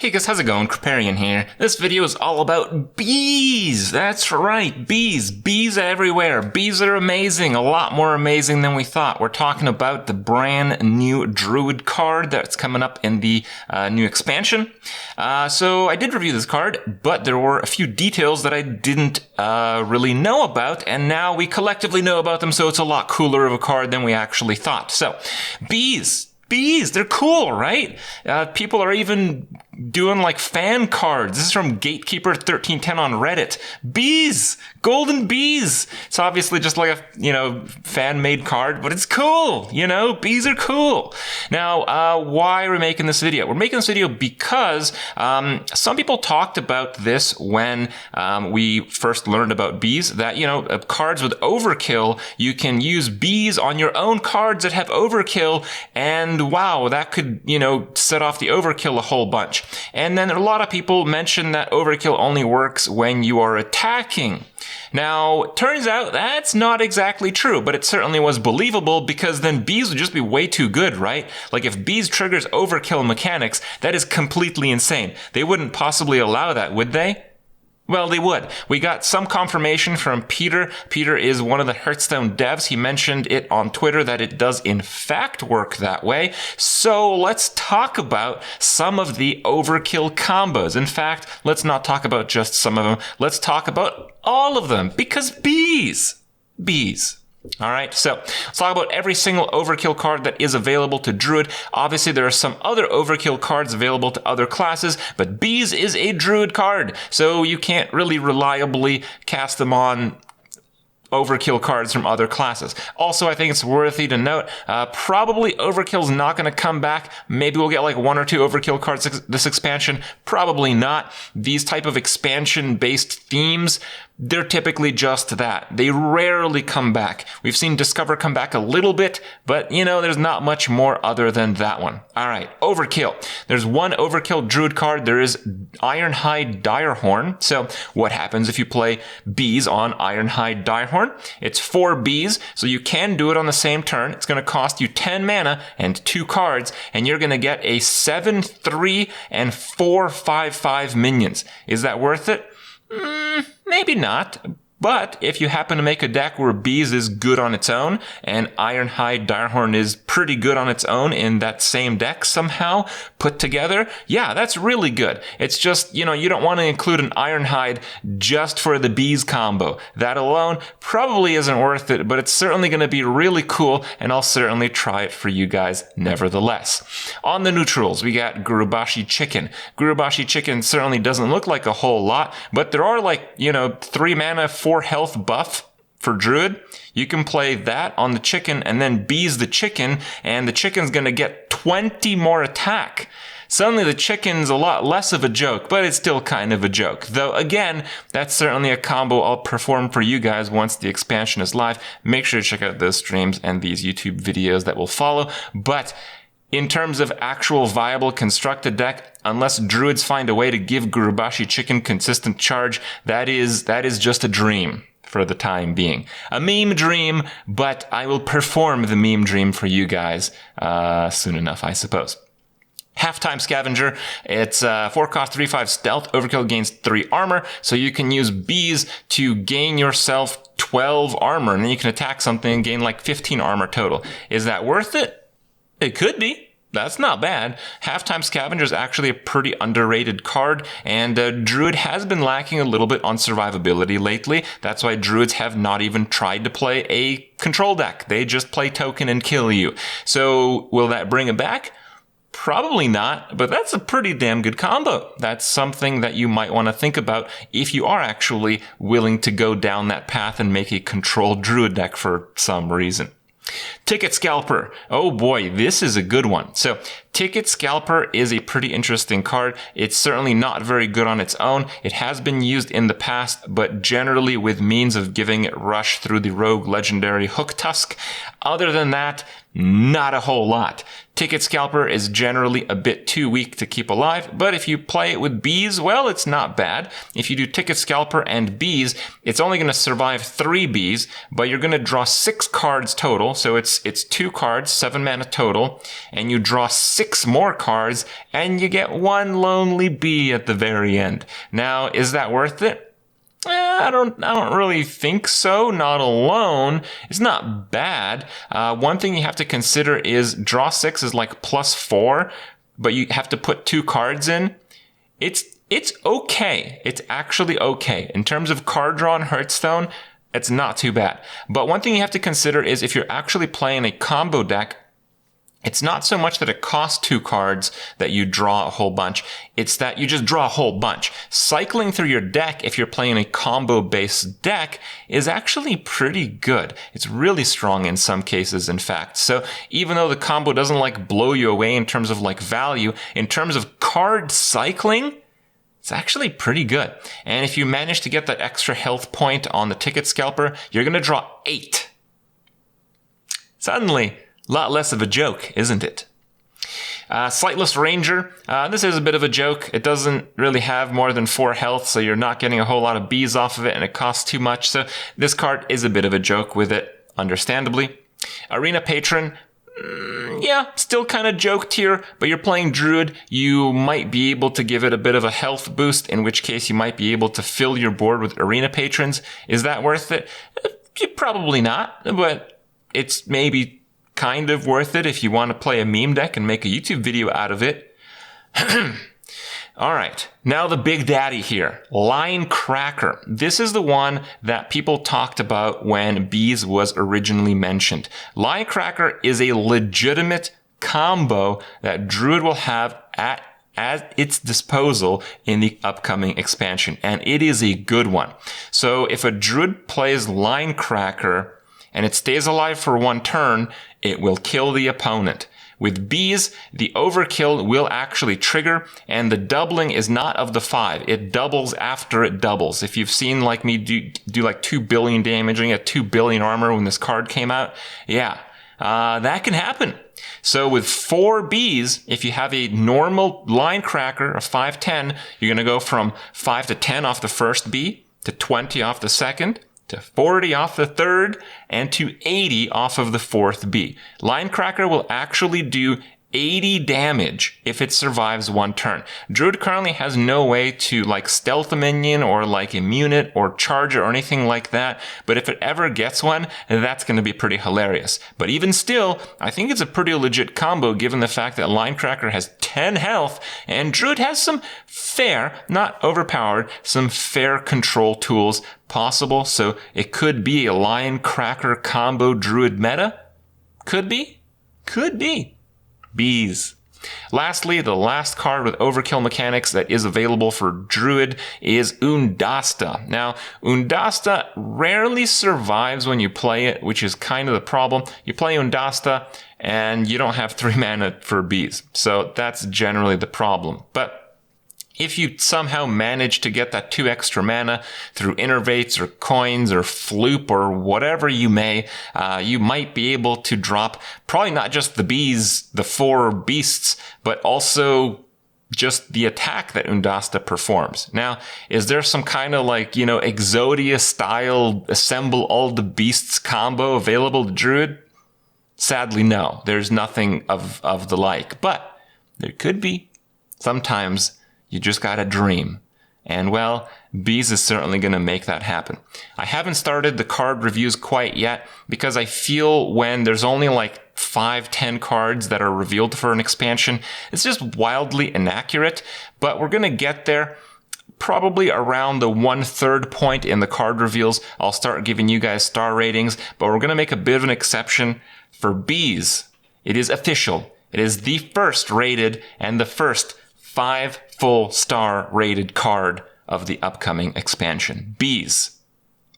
Hey guys, how's it going? Kripparrian here. This video is all about bees. That's right, bees. Bees everywhere. Bees are amazing. A lot more amazing than we thought. We're talking about the brand new Druid card that's coming up in the new expansion. So I did review this card, but there were a few details that I didn't really know about, and now we collectively know about them, so it's a lot cooler of a card than we actually thought. So, bees. Bees, they're cool, right? People are even doing like fan cards. This is from Gatekeeper1310 on Reddit. Bees! Golden bees! It's obviously just like a, fan-made card, but it's cool, Bees are cool. Now, why are we making this video? We're making this video because some people talked about this when we first learned about bees, that, cards with Overkill, you can use bees on your own cards that have Overkill, and wow, that could, set off the Overkill a whole bunch. And then a lot of people mention that Overkill only works when you are attacking. Now, turns out that's not exactly true, but it certainly was believable because then bees would just be way too good, right? Like if bees triggers Overkill mechanics, that is completely insane. They wouldn't possibly allow that, would they? Well, they would. We got some confirmation from Peter. Peter is one of the Hearthstone devs. He mentioned it on Twitter that it does in fact work that way. So let's talk about some of the Overkill combos. In fact, let's not talk about just some of them. Let's talk about all of them because bees. All right, so let's talk about every single Overkill card that is available to Druid. Obviously, there are some other Overkill cards available to other classes, but Bees is a Druid card, so you can't really reliably cast them on Overkill cards from other classes. Also, I think it's worthy to note, probably Overkill's not going to come back. Maybe we'll get like one or two Overkill cards this expansion. Probably not. These type of expansion-based themes, they're typically just that. They rarely come back. We've seen Discover come back a little bit, but there's not much more other than that one. All right, Overkill. There's one Overkill Druid card. There is Ironhide Direhorn. So what happens if you play bees on Ironhide Direhorn? It's 4 bees, so you can do it on the same turn. It's going to cost you 10 mana and 2 cards, and you're going to get a 7/3 and 4/5/5 minions. Is that worth it? Maybe not. But if you happen to make a deck where Bees is good on its own and Ironhide Direhorn is pretty good on its own in that same deck somehow put together, yeah, that's really good. It's just, you don't want to include an Ironhide just for the Bees combo. That alone probably isn't worth it, but it's certainly going to be really cool, and I'll certainly try it for you guys nevertheless. On the neutrals, we got Gurubashi Chicken. Gurubashi Chicken certainly doesn't look like a whole lot, but there are 3 mana, 4 health buff for Druid. You can play that on the chicken and then Bees the chicken, and the chicken's going to get 20 more attack. Suddenly the chicken's a lot less of a joke, but it's still kind of a joke. Though again, that's certainly a combo I'll perform for you guys once the expansion is live. Make sure to check out those streams and these YouTube videos that will follow. But in terms of actual viable constructed deck, unless Druids find a way to give Gurubashi Chicken consistent charge, that is just a dream for the time being. A meme dream, but I will perform the meme dream for you guys soon enough, I suppose. Halftime Scavenger, it's 4-cost 3/5 stealth. Overkill gains 3 armor, so you can use bees to gain yourself 12 armor, and then you can attack something and gain like 15 armor total. Is that worth it? It could be. That's not bad. Halftime Scavenger is actually a pretty underrated card, and Druid has been lacking a little bit on survivability lately. That's why Druids have not even tried to play a control deck. They just play token and kill you. So will that bring it back? Probably not, but that's a pretty damn good combo. That's something that you might want to think about if you are actually willing to go down that path and make a controlled Druid deck for some reason. Ticket Scalper. Oh boy, this is a good one. So Ticket Scalper is a pretty interesting card. It's certainly not very good on its own. It has been used in the past, but generally with means of giving it rush through the rogue legendary Hook Tusk. Other than that, Not a whole lot. Ticket Scalper is generally a bit too weak to keep alive, but if you play it with BEEES, well, it's not bad. If you do Ticket Scalper and BEEES, it's only going to survive 3 BEEES, but you're going to draw 6 cards total, so it's 2 cards, 7 mana total, and you draw 6 more cards, and you get 1 lonely bee at the very end. Now, is that worth it? I don't really think so. Not alone. It's not bad. One thing you have to consider is draw 6 is like +4, but you have to put 2 cards in. It's okay. It's actually okay. In terms of card draw in Hearthstone, it's not too bad. But one thing you have to consider is if you're actually playing a combo deck, it's not so much that it costs 2 cards that you draw a whole bunch. It's that you just draw a whole bunch. Cycling through your deck, if you're playing a combo-based deck, is actually pretty good. It's really strong in some cases, in fact. So even though the combo doesn't like blow you away in terms of like value, in terms of card cycling, it's actually pretty good. And if you manage to get that extra health point on the Ticket Scalper, you're going to draw 8. Suddenly, lot less of a joke, isn't it? Sightless Ranger. This is a bit of a joke. It doesn't really have more than 4 health, so you're not getting a whole lot of bees off of it, and it costs too much. So this card is a bit of a joke with it, understandably. Arena Patron. Yeah, still kind of joke tier, but you're playing Druid. You might be able to give it a bit of a health boost, in which case you might be able to fill your board with Arena Patrons. Is that worth it? Probably not, but it's maybe kind of worth it if you want to play a meme deck and make a YouTube video out of it. All right, now the big daddy here, Line Cracker. This is the one that people talked about when BEEES was originally mentioned. Line Cracker is a legitimate combo that Druid will have at its disposal in the upcoming expansion, and it is a good one. So if a Druid plays Line Cracker and it stays alive for 1 turn, it will kill the opponent. With BEEES, the Overkill will actually trigger, and the doubling is not of the 5. It doubles after it doubles. If you've seen like me do like 2 billion damage and get 2 billion armor when this card came out, yeah, that can happen. So with 4 BEEES, if you have a normal Line Cracker, a 5/10, you're going to go from 5 to 10 off the first bee, to 20 off the second, to 40 off the third, and to 80 off of the fourth bee. Line Cracker will actually do 80 damage if it survives 1 turn. Druid currently has no way to like stealth a minion or like immune it or charge it or anything like that, but if it ever gets one, that's going to be pretty hilarious. But even still, I think it's a pretty legit combo given the fact that Line Cracker has 10 health and Druid has some fair, not overpowered, some fair control tools possible, so it could be a Line Cracker combo Druid meta? Could be. Could be. BEEES. Lastly, the last card with Overkill mechanics that is available for Druid is Undasta. Now, Undasta rarely survives when you play it, which is kind of the problem. You play Undasta and you don't have 3 mana for BEEES, so that's generally the problem. But if you somehow manage to get that 2 extra mana through innervates or coins or floop or whatever you may, you might be able to drop probably not just the bees, the 4 beasts, but also just the attack that Undasta performs. Now, is there some kind of like, Exodia style assemble all the beasts combo available to Druid? Sadly, no. There's nothing of the like, but there could be. Sometimes you just gotta dream. And well, BEEES is certainly gonna make that happen. I haven't started the card reviews quite yet because I feel when there's only like 5-10 cards that are revealed for an expansion, it's just wildly inaccurate, but we're gonna get there. Probably around the 1/3 point in the card reveals, I'll start giving you guys star ratings, but we're gonna make a bit of an exception for BEEES. It is official. It is the first rated and the first 5 full star rated card of the upcoming expansion. BEEES.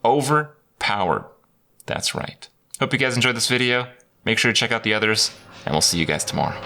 Overpowered. That's right. Hope you guys enjoyed this video. Make sure to check out the others, and we'll see you guys tomorrow.